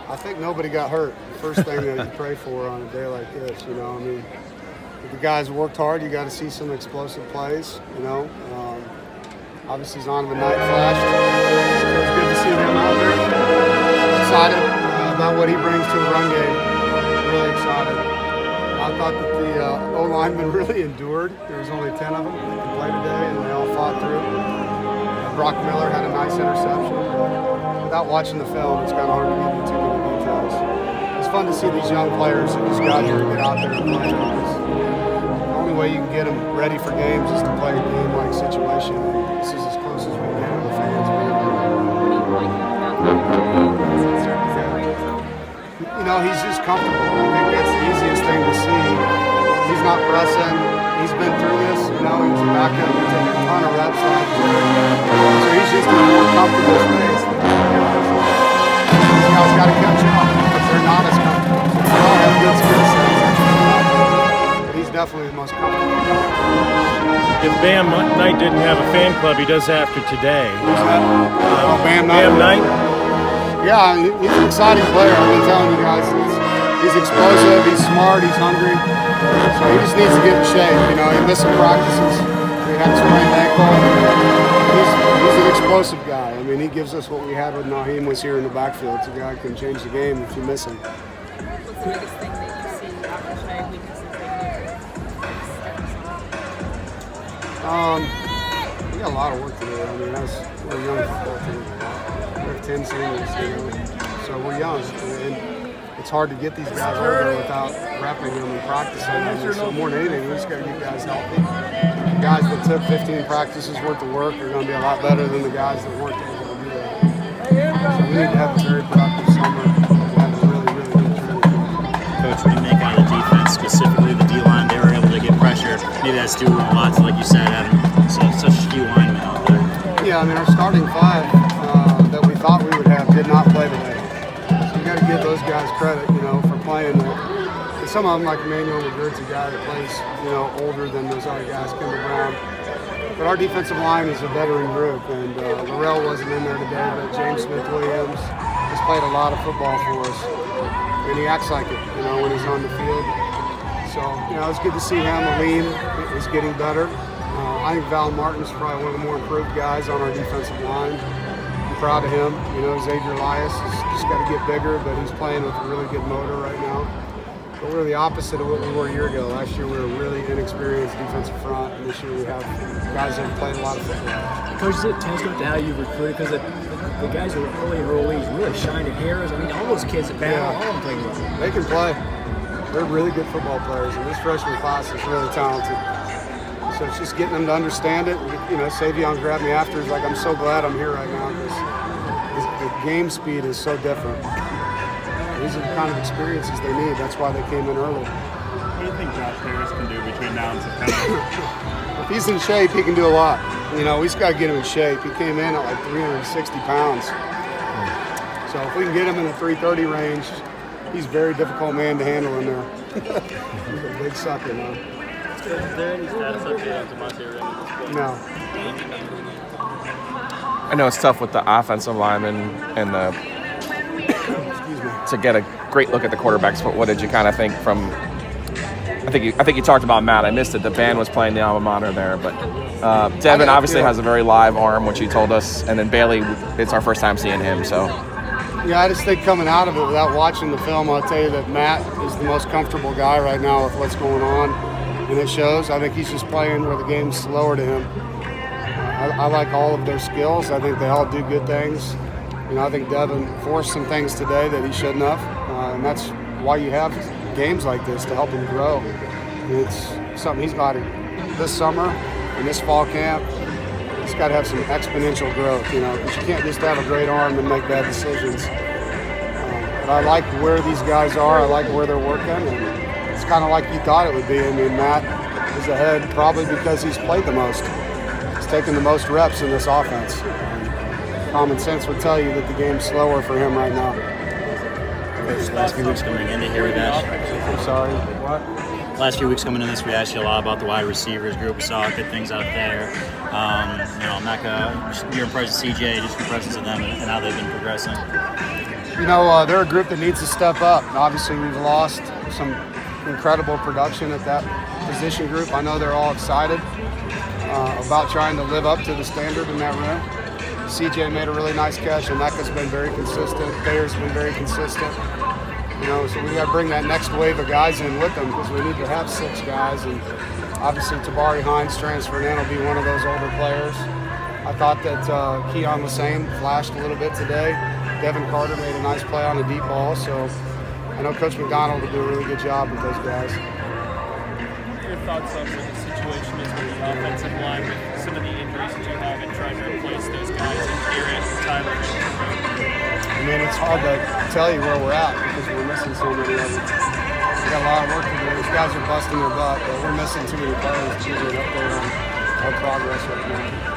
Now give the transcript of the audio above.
I think nobody got hurt. First thing that you pray for on a day like this, you know. I mean, if the guys worked hard, you got to see some explosive plays, you know. Obviously, he's on the night flash. So it's good to see him out there. Excited about what he brings to the run game. Really excited. I thought that the O-linemen really endured. There was only 10 of them that could play today, and they all fought through. Brock Miller had a nice interception. Without watching the film, it's kind of hard to get into too many details. It's fun to see these young players that just got here and get out there and play. Because the only way you can get them ready for games is to play a game-like situation. And this is as close as we can get with the fans. You know, he's just comfortable. I think that's the easiest thing to see. He's not pressing. He's been through this. You know, he's a backup. He's taking a ton of reps last year. So he's just in a more comfortable space than the guys. These guys got to catch up because they're not as comfortable. They all have good skill sets. But he's definitely the most comfortable. If Bam Knight didn't have a fan club, he does after today. Who's that? Bam Knight. Bam Knight? Yeah, he's an exciting player. I've been telling you guys. He's explosive, he's smart, he's hungry. So he just needs to get in shape. You know, he missed some practices. He had a sprained ankle. He's an explosive guy. I mean, he gives us what we had when Naheem was here in the backfield. It's a guy who can change the game if you miss him. What's the biggest thing that you see after Shea weaknesses that We got a lot of work to do. I mean, we're a young football team. We have 10 seniors, you know, so we're young. And it's hard to get these guys over there without repping them and practicing them. So more than anything, we just got to get guys healthy. The guys that took 15 practices worth of work are going to be a lot better than the guys that weren't able to do that. So we need to have a very productive summer and have a really, really good training. Coach, what do you make out of the defense, specifically the D-line? They were able to get pressure. Maybe that's due a lot to, like you said, having such a few linemen out there. Yeah, I mean, our starting five that we thought we would have did not play today. You got to give those guys credit, you know, for playing. And some of them, like Emmanuel McGirt's a guy that plays, you know, older than those other guys, Kendall Brown. But our defensive line is a veteran group, and Laurel wasn't in there today, but James Smith-Williams has played a lot of football for us, and he acts like it, you know, when he's on the field. So, you know, it's good to see him. Aleem is getting better. I think Val Martin's probably one of the more improved guys on our defensive line. I'm proud of him. You know, Xavier Elias has just got to get bigger, but he's playing with a really good motor right now. But we're the opposite of what we were a year ago. Last year we were a really inexperienced defensive front, and this year we have guys that have played a lot of football. Coach, is it testament to how you recruited? Because the guys who are early enrollees really shine at Harris. I mean, all those kids at Battle, all of them play well. They can play. They're really good football players, and this freshman class is really talented. So it's just getting them to understand it. You know, Savion grabbed me after. He's like, I'm so glad I'm here right now because the game speed is so different. These are the kind of experiences they need. That's why they came in early. What do you think Josh Harris can do between now and September? If he's in shape, he can do a lot. You know, we just got to get him in shape. He came in at like 360 pounds. So if we can get him in the 330 range, he's a very difficult man to handle in there. He's a big sucker, man. Is there any status update on Devontae Ring? No. I know it's tough with the offensive lineman and to get a great look at the quarterbacks. But what did you kind of think from? I think you talked about Matt. I missed it. The band was playing the alma mater there, but Devin obviously has a very live arm, which he told us, and then Bailey. It's our first time seeing him, so. Yeah, I just think coming out of it without watching the film, I'll tell you that Matt is the most comfortable guy right now with what's going on. And it shows. I think he's just playing where the game's slower to him. I like all of their skills. I think they all do good things. You know, I think Devin forced some things today that he shouldn't have. And that's why you have games like this, to help him grow. It's something he's got this summer and this fall camp. He's got to have some exponential growth, you know, because you can't just have a great arm and make bad decisions. But I like where these guys are. I like where they're working. And it's kind of like you thought it would be. I mean, Matt is ahead probably because he's played the most. He's taken the most reps in this offense. And common sense would tell you that the game's slower for him right now. Coach, last few weeks coming into here, we've asked. I'm sorry, what? Last few weeks coming in this, we asked you a lot about the wide receivers group. We saw good things out there. You know, Mecca, you're impressed with CJ, just your presence of them and how they've been progressing. You know, they're a group that needs to step up. Obviously, we've lost some incredible production at that position group. I know they're all excited about trying to live up to the standard in that room. CJ made a really nice catch, and Mecca's been very consistent. Thayer's been very consistent. You know, so we got to bring that next wave of guys in with them because we need to have 6 guys. And obviously, Tabari Hines transferred in will be one of those older players. I thought that Keon Lassane flashed a little bit today. Devin Carter made a nice play on a deep ball. So I know Coach McDonald will do a really good job with those guys. Your thoughts on what the situation is with the offensive line with some of the injuries that you have and trying to replace those guys in Garrett and Tyler? I mean, it's hard to tell you where we're at because we're missing so many of them. We got a lot of work to do. These guys are busting their butt, but we're missing too many players to give you an update on our progress right now.